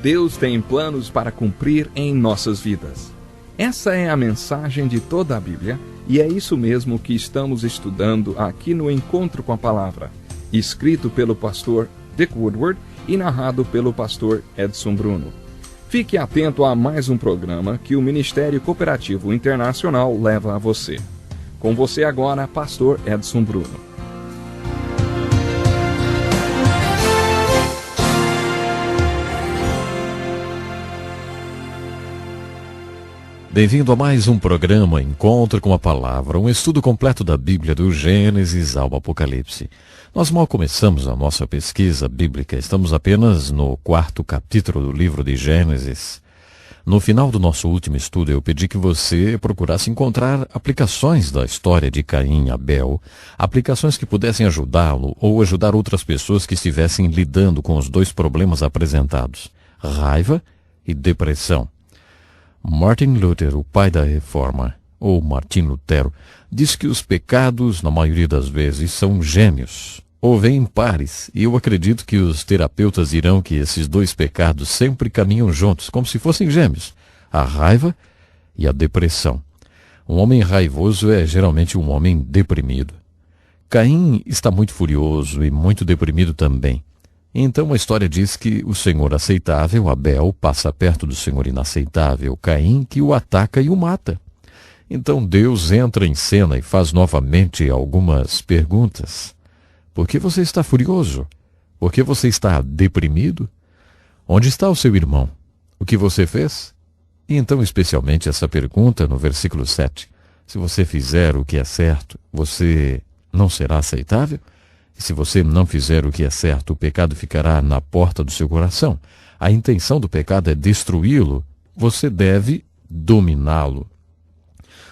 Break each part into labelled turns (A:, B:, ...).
A: Deus tem planos para cumprir em nossas vidas. Essa é a mensagem de toda a Bíblia e é isso mesmo que estamos estudando aqui no Encontro com a Palavra, escrito pelo pastor Dick Woodward e narrado pelo pastor Edson Bruno. Fique atento a mais um programa que o Ministério Cooperativo Internacional leva a você. Com você agora, pastor Edson Bruno.
B: Bem-vindo a mais um programa Encontro com a Palavra, um estudo completo da Bíblia do Gênesis ao Apocalipse. Nós mal começamos a nossa pesquisa bíblica, estamos apenas no 4º capítulo do livro de Gênesis. No final do nosso último estudo, eu pedi que você procurasse encontrar aplicações da história de Caim e Abel, aplicações que pudessem ajudá-lo ou ajudar outras pessoas que estivessem lidando com os dois problemas apresentados, raiva e depressão. Martin Luther, o pai da Reforma, ou Martim Lutero, diz que os pecados, na maioria das vezes, são gêmeos, ou vêm em pares, e eu acredito que os terapeutas dirão que esses dois pecados sempre caminham juntos, como se fossem gêmeos, a raiva e a depressão. Um homem raivoso é geralmente um homem deprimido. Caim está muito furioso e muito deprimido também. Então a história diz que o Senhor aceitável, Abel, passa perto do Senhor inaceitável, Caim, que o ataca e o mata. Então Deus entra em cena e faz novamente algumas perguntas. Por que você está furioso? Por que você está deprimido? Onde está o seu irmão? O que você fez? E então especialmente essa pergunta no versículo 7. Se você fizer o que é certo, você não será aceitável? E se você não fizer o que é certo, o pecado ficará na porta do seu coração. A intenção do pecado é destruí-lo. Você deve dominá-lo.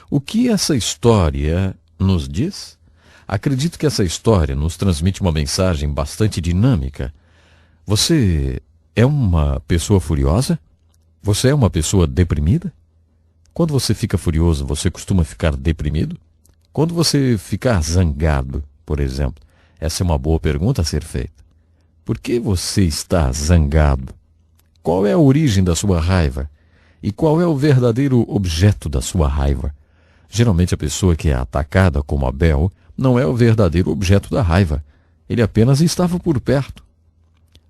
B: O que essa história nos diz? Acredito que essa história nos transmite uma mensagem bastante dinâmica. Você é uma pessoa furiosa? Você é uma pessoa deprimida? Quando você fica furioso, você costuma ficar deprimido? Quando você ficar zangado, por exemplo, essa é uma boa pergunta a ser feita. Por que você está zangado? Qual é a origem da sua raiva? E qual é o verdadeiro objeto da sua raiva? Geralmente a pessoa que é atacada, como Abel, não é o verdadeiro objeto da raiva. Ele apenas estava por perto.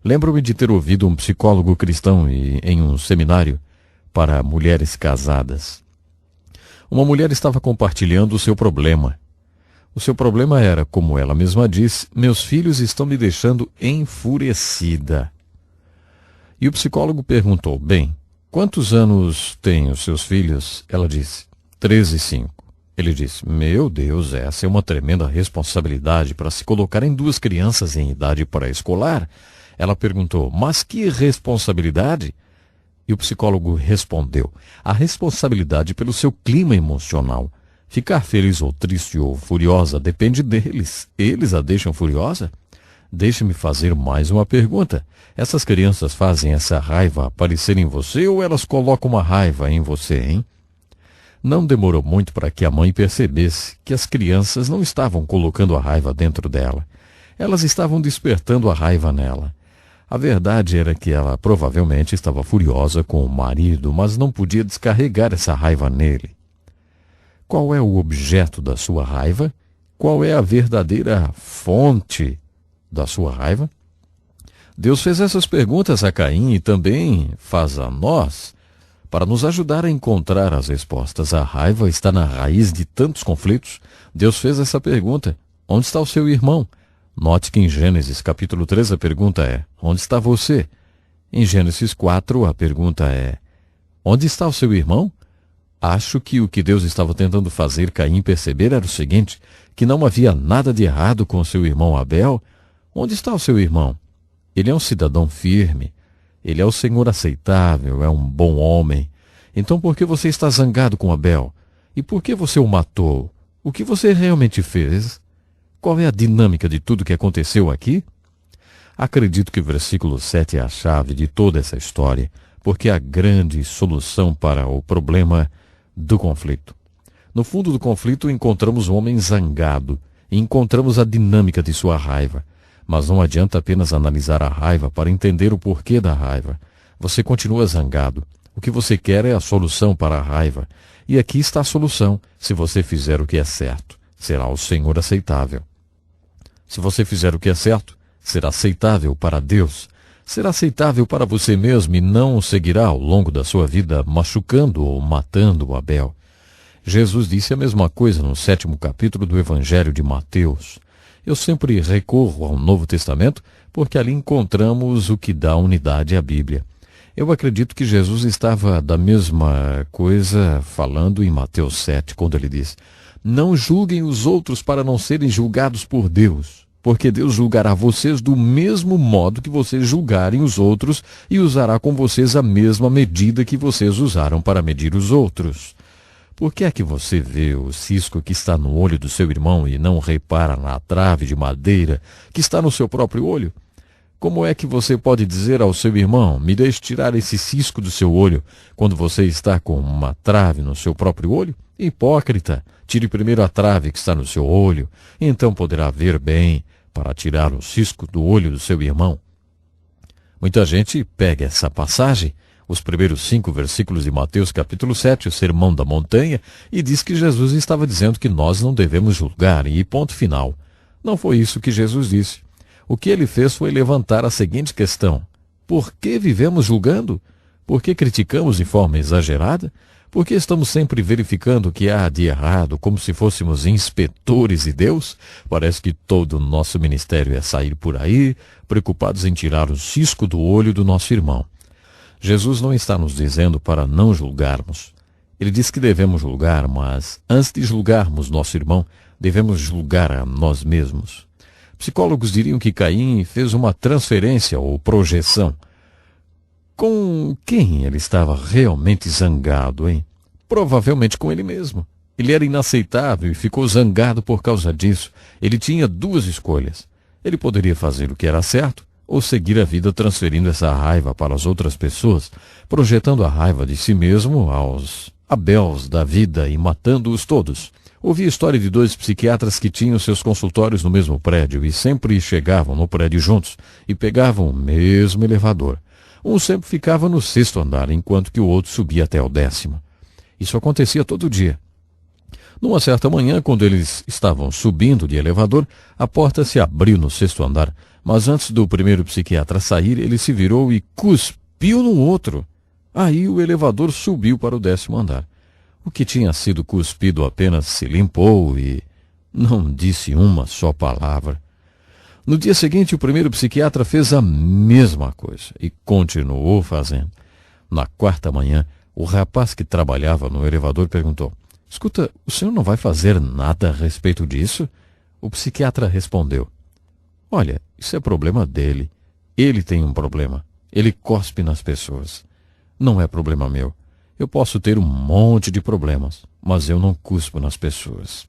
B: Lembro-me de ter ouvido um psicólogo cristão em um seminário para mulheres casadas. Uma mulher estava compartilhando o seu problema. O seu problema era, como ela mesma disse, meus filhos estão me deixando enfurecida. E o psicólogo perguntou, bem, quantos anos têm os seus filhos? Ela disse, 13 e 5. Ele disse, meu Deus, essa é uma tremenda responsabilidade para se colocar em duas crianças em idade pré-escolar. Ela perguntou, mas que responsabilidade? E o psicólogo respondeu, a responsabilidade pelo seu clima emocional. Ficar feliz ou triste ou furiosa depende deles. Eles a deixam furiosa? Deixe-me fazer mais uma pergunta. Essas crianças fazem essa raiva aparecer em você ou elas colocam uma raiva em você, hein? Não demorou muito para que a mãe percebesse que as crianças não estavam colocando a raiva dentro dela. Elas estavam despertando a raiva nela. A verdade era que ela provavelmente estava furiosa com o marido, mas não podia descarregar essa raiva nele. Qual é o objeto da sua raiva? Qual é a verdadeira fonte da sua raiva? Deus fez essas perguntas a Caim e também faz a nós para nos ajudar a encontrar as respostas. A raiva está na raiz de tantos conflitos. Deus fez essa pergunta. Onde está o seu irmão? Note que em Gênesis capítulo 3 a pergunta é, onde está você? Em Gênesis 4 a pergunta é, onde está o seu irmão? Acho que o que Deus estava tentando fazer Caim perceber era o seguinte, que não havia nada de errado com seu irmão Abel. Onde está o seu irmão? Ele é um cidadão firme. Ele é o Senhor aceitável, é um bom homem. Então por que você está zangado com Abel? E por que você o matou? O que você realmente fez? Qual é a dinâmica de tudo que aconteceu aqui? Acredito que o versículo 7 é a chave de toda essa história, porque é a grande solução para o problema do conflito. No fundo do conflito encontramos um homem zangado e encontramos a dinâmica de sua raiva. Mas não adianta apenas analisar a raiva para entender o porquê da raiva. Você continua zangado. O que você quer é a solução para a raiva. E aqui está a solução. Se você fizer o que é certo, será ao Senhor aceitável. Se você fizer o que é certo, será aceitável para Deus. Será aceitável para você mesmo e não seguirá ao longo da sua vida machucando ou matando Abel. Jesus disse a mesma coisa no 7º capítulo do Evangelho de Mateus. Eu sempre recorro ao Novo Testamento porque ali encontramos o que dá unidade à Bíblia. Eu acredito que Jesus estava da mesma coisa falando em Mateus 7, quando ele diz: não julguem os outros para não serem julgados por Deus, porque Deus julgará vocês do mesmo modo que vocês julgarem os outros e usará com vocês a mesma medida que vocês usaram para medir os outros. Por que é que você vê o cisco que está no olho do seu irmão e não repara na trave de madeira que está no seu próprio olho? Como é que você pode dizer ao seu irmão: me deixe tirar esse cisco do seu olho, quando você está com uma trave no seu próprio olho? Hipócrita, tire primeiro a trave que está no seu olho, então poderá ver bem para tirar o cisco do olho do seu irmão. Muita gente pega essa passagem, os primeiros 5 versículos de Mateus capítulo 7, o Sermão da Montanha, e diz que Jesus estava dizendo que nós não devemos julgar, e ponto final. Não foi isso que Jesus disse. O que ele fez foi levantar a seguinte questão: por que vivemos julgando? Por que criticamos de forma exagerada? Por que estamos sempre verificando o que há de errado, como se fôssemos inspetores de Deus? Parece que todo o nosso ministério é sair por aí, preocupados em tirar o cisco do olho do nosso irmão. Jesus não está nos dizendo para não julgarmos. Ele diz que devemos julgar, mas antes de julgarmos nosso irmão, devemos julgar a nós mesmos. Psicólogos diriam que Caim fez uma transferência ou projeção. Com quem ele estava realmente zangado, hein? Provavelmente com ele mesmo. Ele era inaceitável e ficou zangado por causa disso. Ele tinha 2 escolhas. Ele poderia fazer o que era certo ou seguir a vida transferindo essa raiva para as outras pessoas, projetando a raiva de si mesmo aos Abels da vida e matando-os todos. Ouvi a história de 2 psiquiatras que tinham seus consultórios no mesmo prédio e sempre chegavam no prédio juntos e pegavam o mesmo elevador. Um sempre ficava no 6º andar, enquanto que o outro subia até o 10º. Isso acontecia todo dia. Numa certa manhã, quando eles estavam subindo de elevador, a porta se abriu no 6º andar, mas antes do primeiro psiquiatra sair, ele se virou e cuspiu no outro. Aí o elevador subiu para o 10º andar. O que tinha sido cuspido apenas se limpou e não disse uma só palavra. No dia seguinte, o primeiro psiquiatra fez a mesma coisa e continuou fazendo. Na 4ª manhã, o rapaz que trabalhava no elevador perguntou: escuta, o senhor não vai fazer nada a respeito disso? O psiquiatra respondeu: olha, isso é problema dele. Ele tem um problema. Ele cospe nas pessoas. Não é problema meu. Eu posso ter um monte de problemas, mas eu não cuspo nas pessoas.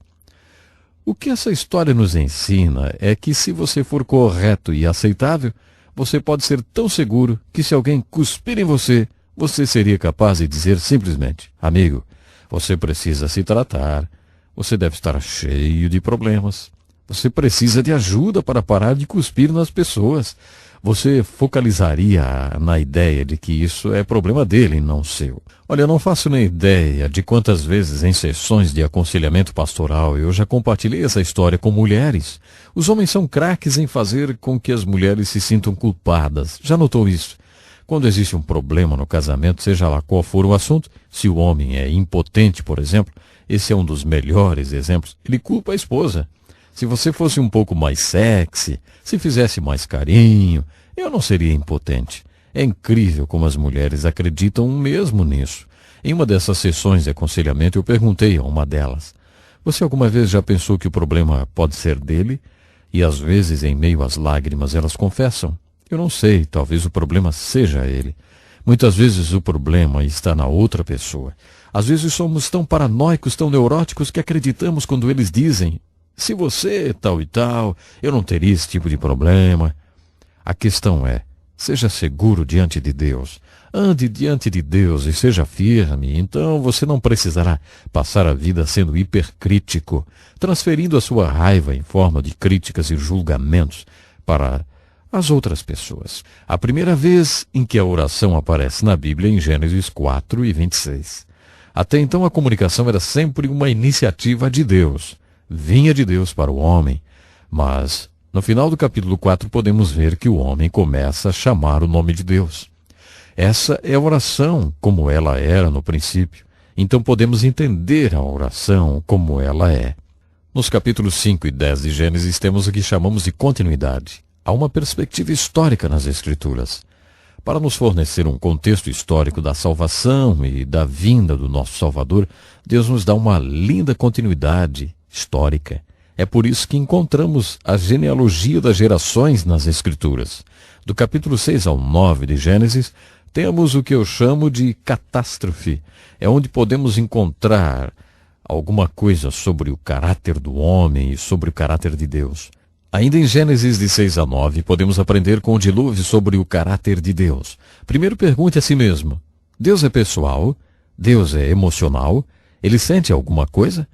B: O que essa história nos ensina é que se você for correto e aceitável, você pode ser tão seguro que se alguém cuspir em você, você seria capaz de dizer simplesmente: amigo, você precisa se tratar, você deve estar cheio de problemas, você precisa de ajuda para parar de cuspir nas pessoas. Você focalizaria na ideia de que isso é problema dele e não seu. Olha, eu não faço nem ideia de quantas vezes em sessões de aconselhamento pastoral eu já compartilhei essa história com mulheres. Os homens são craques em fazer com que as mulheres se sintam culpadas. Já notou isso? Quando existe um problema no casamento, seja lá qual for o assunto, se o homem é impotente, por exemplo, esse é um dos melhores exemplos, ele culpa a esposa. Se você fosse um pouco mais sexy, se fizesse mais carinho, eu não seria impotente. É incrível como as mulheres acreditam mesmo nisso. Em uma dessas sessões de aconselhamento, eu perguntei a uma delas: você alguma vez já pensou que o problema pode ser dele? E às vezes, em meio às lágrimas, elas confessam: eu não sei, talvez o problema seja ele. Muitas vezes o problema está na outra pessoa. Às vezes somos tão paranoicos, tão neuróticos, que acreditamos quando eles dizem: se você tal e tal, eu não teria esse tipo de problema. A questão é: seja seguro diante de Deus. Ande diante de Deus e seja firme. Então você não precisará passar a vida sendo hipercrítico, transferindo a sua raiva em forma de críticas e julgamentos para as outras pessoas. A primeira vez em que a oração aparece na Bíblia é em Gênesis 4:26. Até então a comunicação era sempre uma iniciativa de Deus. Vinha de Deus para o homem. Mas, no final do capítulo 4, podemos ver que o homem começa a chamar o nome de Deus. Essa é a oração como ela era no princípio. Então podemos entender a oração como ela é. Nos capítulos 5 e 10 de Gênesis temos o que chamamos de continuidade. Há uma perspectiva histórica nas Escrituras. Para nos fornecer um contexto histórico da salvação e da vinda do nosso Salvador, Deus nos dá uma linda continuidade histórica. É por isso que encontramos a genealogia das gerações nas Escrituras. Do capítulo 6 ao 9 de Gênesis, temos o que eu chamo de catástrofe. É onde podemos encontrar alguma coisa sobre o caráter do homem e sobre o caráter de Deus. Ainda em Gênesis de 6 a 9, podemos aprender com o dilúvio sobre o caráter de Deus. Primeiro pergunte a si mesmo: Deus é pessoal? Deus é emocional? Ele sente alguma coisa?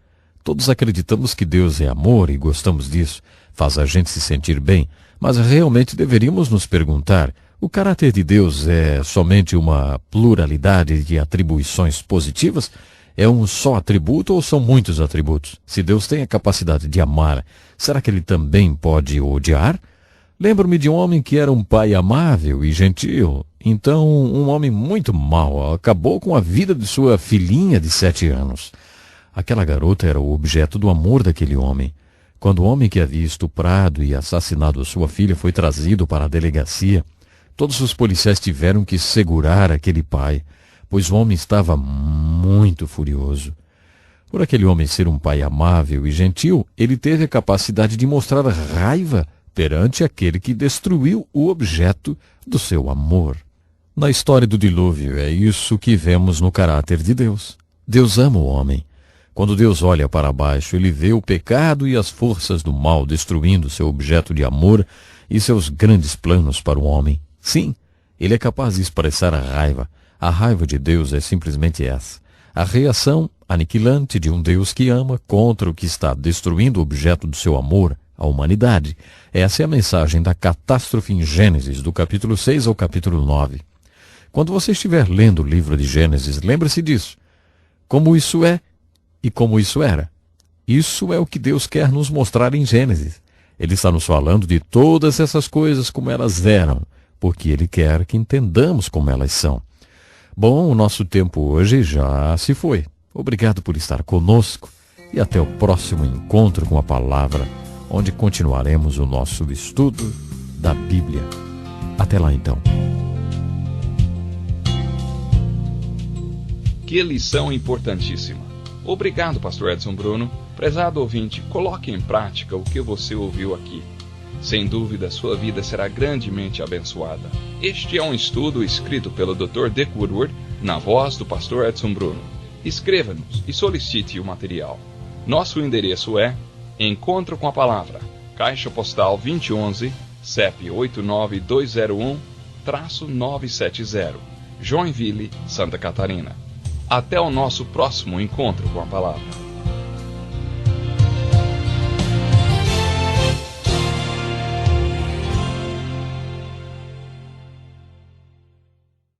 B: Todos acreditamos que Deus é amor e gostamos disso. Faz a gente se sentir bem, mas realmente deveríamos nos perguntar: o caráter de Deus é somente uma pluralidade de atribuições positivas? É um só atributo ou são muitos atributos? Se Deus tem a capacidade de amar, será que Ele também pode odiar? Lembro-me de um homem que era um pai amável e gentil. Então, um homem muito mau acabou com a vida de sua filhinha de 7 anos. Aquela garota era o objeto do amor daquele homem. Quando o homem que havia estuprado e assassinado sua filha foi trazido para a delegacia, todos os policiais tiveram que segurar aquele pai, pois o homem estava muito furioso. Por aquele homem ser um pai amável e gentil, ele teve a capacidade de mostrar raiva perante aquele que destruiu o objeto do seu amor. Na história do dilúvio, é isso que vemos no caráter de Deus. Deus ama o homem. Quando Deus olha para baixo, ele vê o pecado e as forças do mal destruindo seu objeto de amor e seus grandes planos para o homem. Sim, ele é capaz de expressar a raiva. A raiva de Deus é simplesmente essa: a reação aniquilante de um Deus que ama contra o que está destruindo o objeto do seu amor, a humanidade. Essa é a mensagem da catástrofe em Gênesis, do capítulo 6 ao capítulo 9. Quando você estiver lendo o livro de Gênesis, lembre-se disso. Como isso é e como isso era. Isso é o que Deus quer nos mostrar em Gênesis. Ele está nos falando de todas essas coisas como elas eram, porque Ele quer que entendamos como elas são. Bom, o nosso tempo hoje já se foi. Obrigado por estar conosco e até o próximo encontro com a palavra, onde continuaremos o nosso estudo da Bíblia. Até lá então.
A: Que lição importantíssima. Obrigado, Pastor Edson Bruno. Prezado ouvinte, coloque em prática o que você ouviu aqui. Sem dúvida, sua vida será grandemente abençoada. Este é um estudo escrito pelo Dr. Dick Woodward, na voz do Pastor Edson Bruno. Escreva-nos e solicite o material. Nosso endereço é Encontro com a Palavra, Caixa Postal 2011, CEP 89201-970, Joinville, Santa Catarina. Até o nosso próximo encontro com a Palavra.